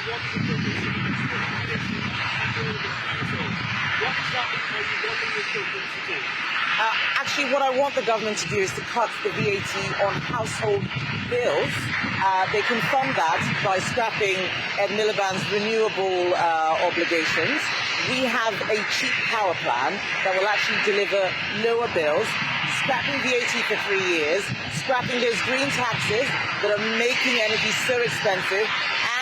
want the government to be what exactly are you wanting the government to do? Actually, what I want the government to do is to cut the VAT on household bills. They can fund that by scrapping Ed Miliband's renewable obligations. We have a cheap power plan that will actually deliver lower bills, scrapping VAT for 3 years, scrapping those green taxes that are making energy so expensive,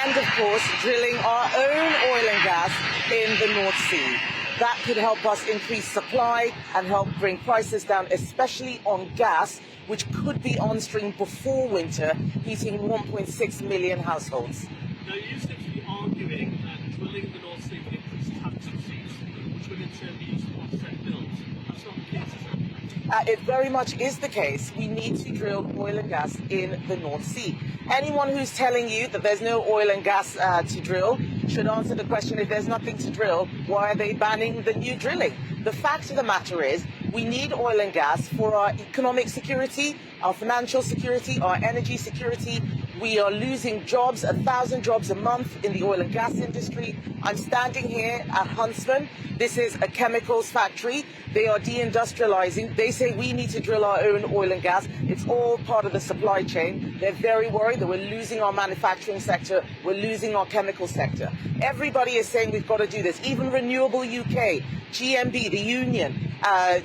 and of course drilling our own oil and gas in the North Sea. That could help us increase supply and help bring prices down, especially on gas, which could be on stream before winter, heating 1.6 million households. Now, you seem to be arguing that drilling the North Sea would increase tax receipts, which would in turn be used to offset bills. That's not the case, is it? It very much is the case. We need to drill oil and gas in the North Sea. Anyone who's telling you that there's no oil and gas to drill should answer the question, if there's nothing to drill, why are they banning the new drilling? The fact of the matter is, we need oil and gas for our economic security, our financial security, our energy security. We are losing jobs, 1,000 jobs a month in the oil and gas industry. I'm standing here at Huntsman. This is a chemicals factory. They are deindustrializing. They say we need to drill our own oil and gas. It's all part of the supply chain. They're very worried that we're losing our manufacturing sector. We're losing our chemical sector. Everybody is saying we've got to do this. Even Renewable UK, GMB, the union,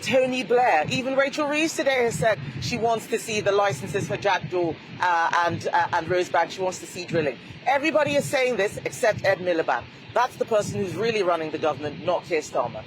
Tony Blair, even Rachel Reeves today has said she wants to see the licenses for Jackdaw and Rosebank. She wants to see drilling. Everybody is saying this except Ed Miliband. That's the person who's really running the government, not Keir Starmer.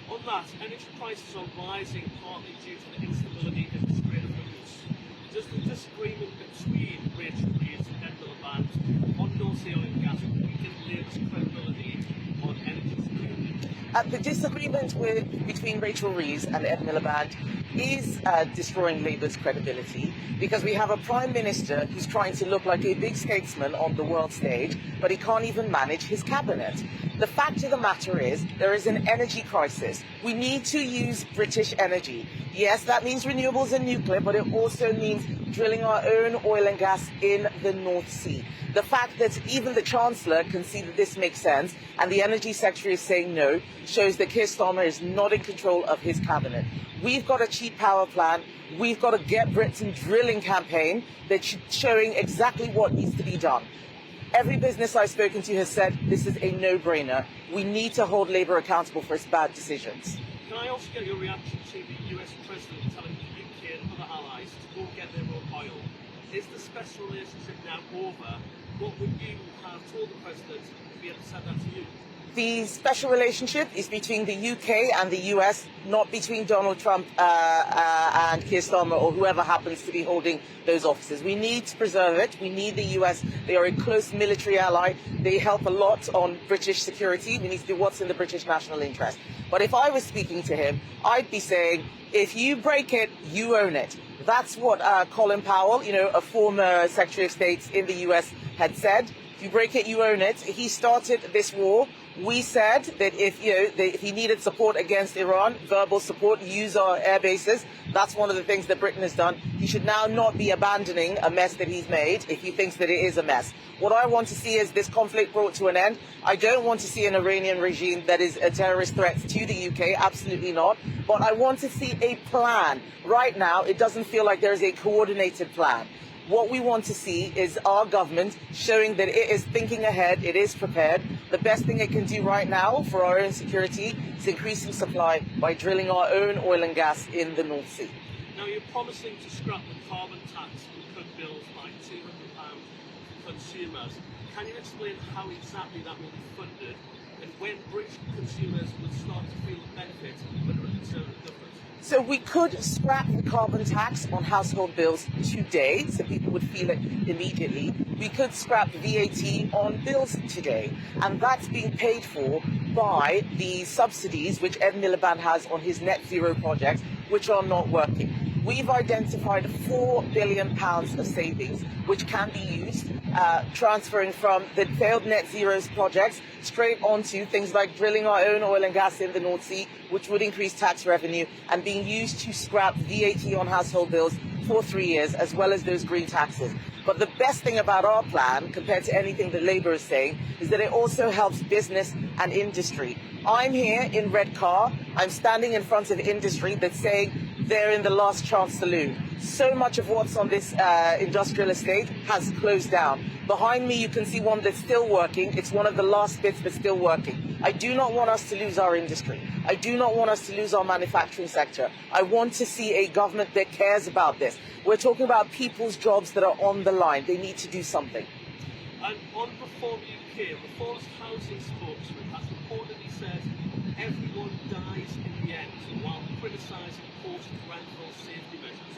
On that, energy prices are rising partly due to the instability in the Strait of Hormuz. Does the disagreement between Rachel Reeves and Ed Miliband on North Sea oil and gas weaken Labour's credibility on energy security? The disagreement between Rachel Reeves and Ed Miliband is destroying Labour's credibility, because we have a Prime Minister who's trying to look like a big statesman on the world stage, but he can't even manage his cabinet. The fact of the matter is, there is an energy crisis. We need to use British energy. Yes, that means renewables and nuclear, but it also means drilling our own oil and gas in the North Sea. The fact that even the Chancellor can see that this makes sense and the Energy Secretary is saying no shows that Keir Starmer is not in control of his cabinet. We've got a cheap power plan. We've got a Get Britain drilling campaign that's showing exactly what needs to be done. Every business I've spoken to has said this is a no-brainer. We need to hold Labour accountable for its bad decisions. Can I also get your reaction to the US President telling the UK and other allies to go get their own oil? Is the special relationship now over? What would you have told the President if he had said that to you? The special relationship is between the UK and the US, not between Donald Trump and Keir Starmer or whoever happens to be holding those offices. We need to preserve it. We need the US. They are a close military ally. They help a lot on British security. We need to do what's in the British national interest. But if I was speaking to him, I'd be saying, if you break it, you own it. That's what Colin Powell, a former Secretary of State in the US, had said. If you break it, you own it. He started this war. We said that if he needed support against Iran, verbal support, use our air bases. That's one of the things that Britain has done. He should now not be abandoning a mess that he's made if he thinks that it is a mess. What I want to see is this conflict brought to an end. I don't want to see an Iranian regime that is a terrorist threat to the UK, absolutely not. But I want to see a plan. Right now, it doesn't feel like there is a coordinated plan. What we want to see is our government showing that it is thinking ahead, it is prepared. The best thing it can do right now for our own security is increasing supply by drilling our own oil and gas in the North Sea. Now, you're promising to scrap the carbon tax and cut bills by £200 for consumers. Can you explain how exactly that will be funded and when British consumers will start to feel the benefit under a Conservative government? So we could scrap the carbon tax on household bills today, so people would feel it immediately. We could scrap VAT on bills today, and that's being paid for by the subsidies which Ed Miliband has on his net zero projects, which are not working. We've identified £4 billion of savings, which can be used transferring from the failed net zeros projects straight onto things like drilling our own oil and gas in the North Sea, which would increase tax revenue, and being used to scrap VAT on household bills for 3 years, as well as those green taxes. But the best thing about our plan, compared to anything that Labour is saying, is that it also helps business and industry. I'm here in Redcar. I'm standing in front of industry that's saying they're in the last chance saloon. So much of what's on this industrial estate has closed down. Behind me, you can see one that's still working. It's one of the last bits that's still working. I do not want us to lose our industry. I do not want us to lose our manufacturing sector. I want to see a government that cares about this. We're talking about people's jobs that are on the line. They need to do something. And on Reform UK, Reform's housing spokesman has reportedly said everyone dies in the end, while criticising post-Grenfell safety measures.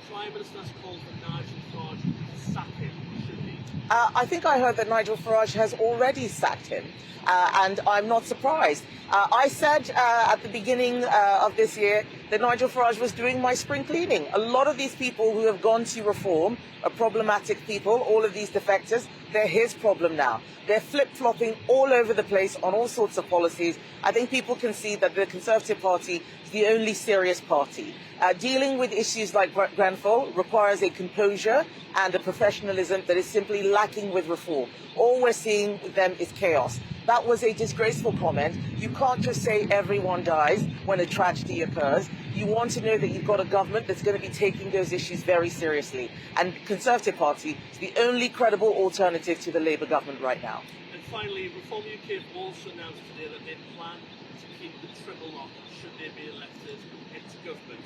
The Prime Minister has called for Nigel Farage to sack him, should he? I think I heard that Nigel Farage has already sacked him, and I'm not surprised. I said at the beginning of this year that Nigel Farage was doing my spring cleaning. A lot of these people who have gone to Reform are problematic people, all of these defectors. They're his problem now. They're flip-flopping all over the place on all sorts of policies. I think people can see that the Conservative Party is the only serious party. Dealing with issues like Grenfell requires a composure and a professionalism that is simply lacking with Reform. All we're seeing with them is chaos. That was a disgraceful comment. You can't just say everyone dies when a tragedy occurs. You want to know that you've got a government that's going to be taking those issues very seriously. And the Conservative Party is the only credible alternative to the Labour government right now. And finally, Reform UK have also announced today that they plan to keep the triple lock should they be elected into government.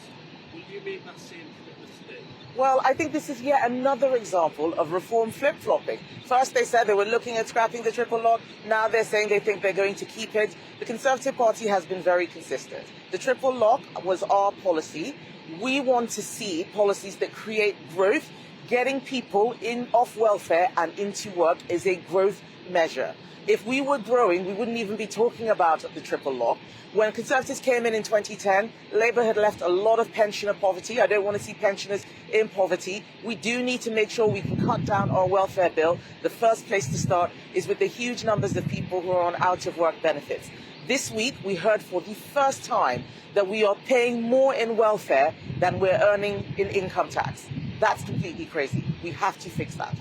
Will you make that same commitment today? Well, I think this is yet another example of Reform flip-flopping. First they said they were looking at scrapping the triple lock. Now they're saying they think they're going to keep it. The Conservative Party has been very consistent. The triple lock was our policy. We want to see policies that create growth. Getting people off welfare and into work is a growth measure. If we were growing, we wouldn't even be talking about the triple lock. When Conservatives came in 2010, Labour had left a lot of pensioner poverty. I don't want to see pensioners in poverty. We do need to make sure we can cut down our welfare bill. The first place to start is with the huge numbers of people who are on out-of-work benefits. This week, we heard for the first time that we are paying more in welfare than we're earning in income tax. That's completely crazy. We have to fix that.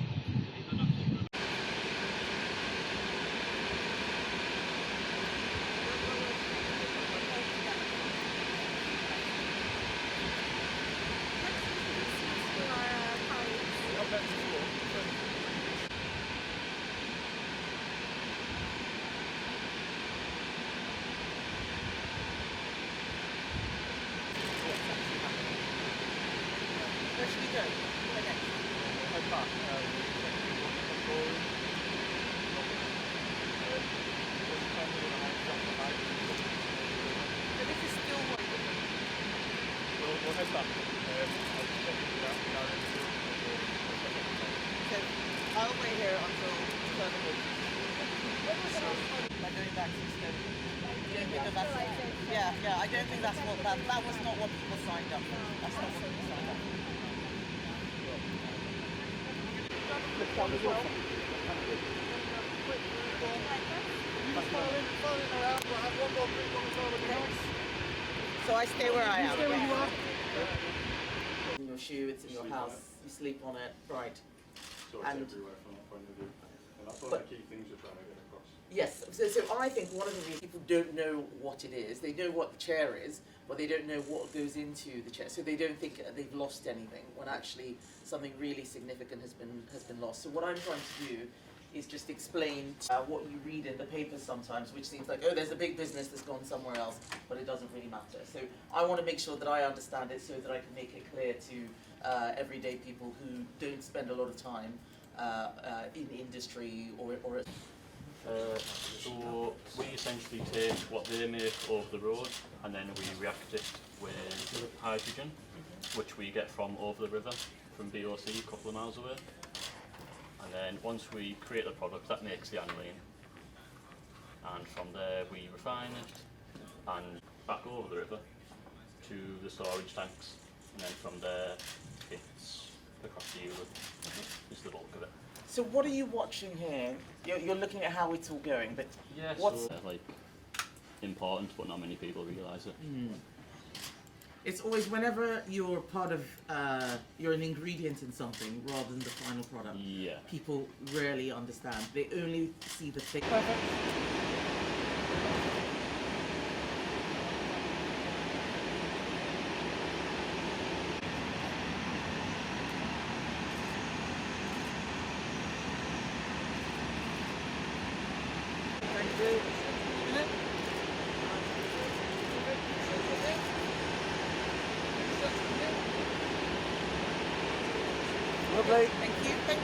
Where should we go? This is still working. I'll wait here until further notice. Like going back to study. You don't think that that's I don't think that's what that was not what people signed up for. That's not what people signed up for. So I stay where I am. Stay where you are. In your shoe, it's in your house. You sleep on it, right? So it's everywhere from that point of view, and that's one of the key things you're trying to get across. Yes, so I think one of the reasons people don't know what it is, they know what the chair is, but they don't know what goes into the chair. So they don't think they've lost anything when actually something really significant has been lost. So what I'm trying to do is just explain what you read in the papers sometimes, which seems like, oh, there's a big business that's gone somewhere else, but it doesn't really matter. So I want to make sure that I understand it so that I can make it clear to everyday people who don't spend a lot of time in industry or so we essentially take what they make over the road and then we react it with hydrogen, which we get from over the river, from BOC, a couple of miles away. And then once we create the product, that makes the aniline. And from there we refine it and back over the river to the storage tanks. And then from there it's across the Europe, is the bulk of it. So what are you watching here? You're looking at how it's all going, but yeah, what's so, like important, but not many people realise it. It's always whenever you're part of, you're an ingredient in something rather than the final product. Yeah. People rarely understand. They only see the thing. Lovely. Thank you. Thank you.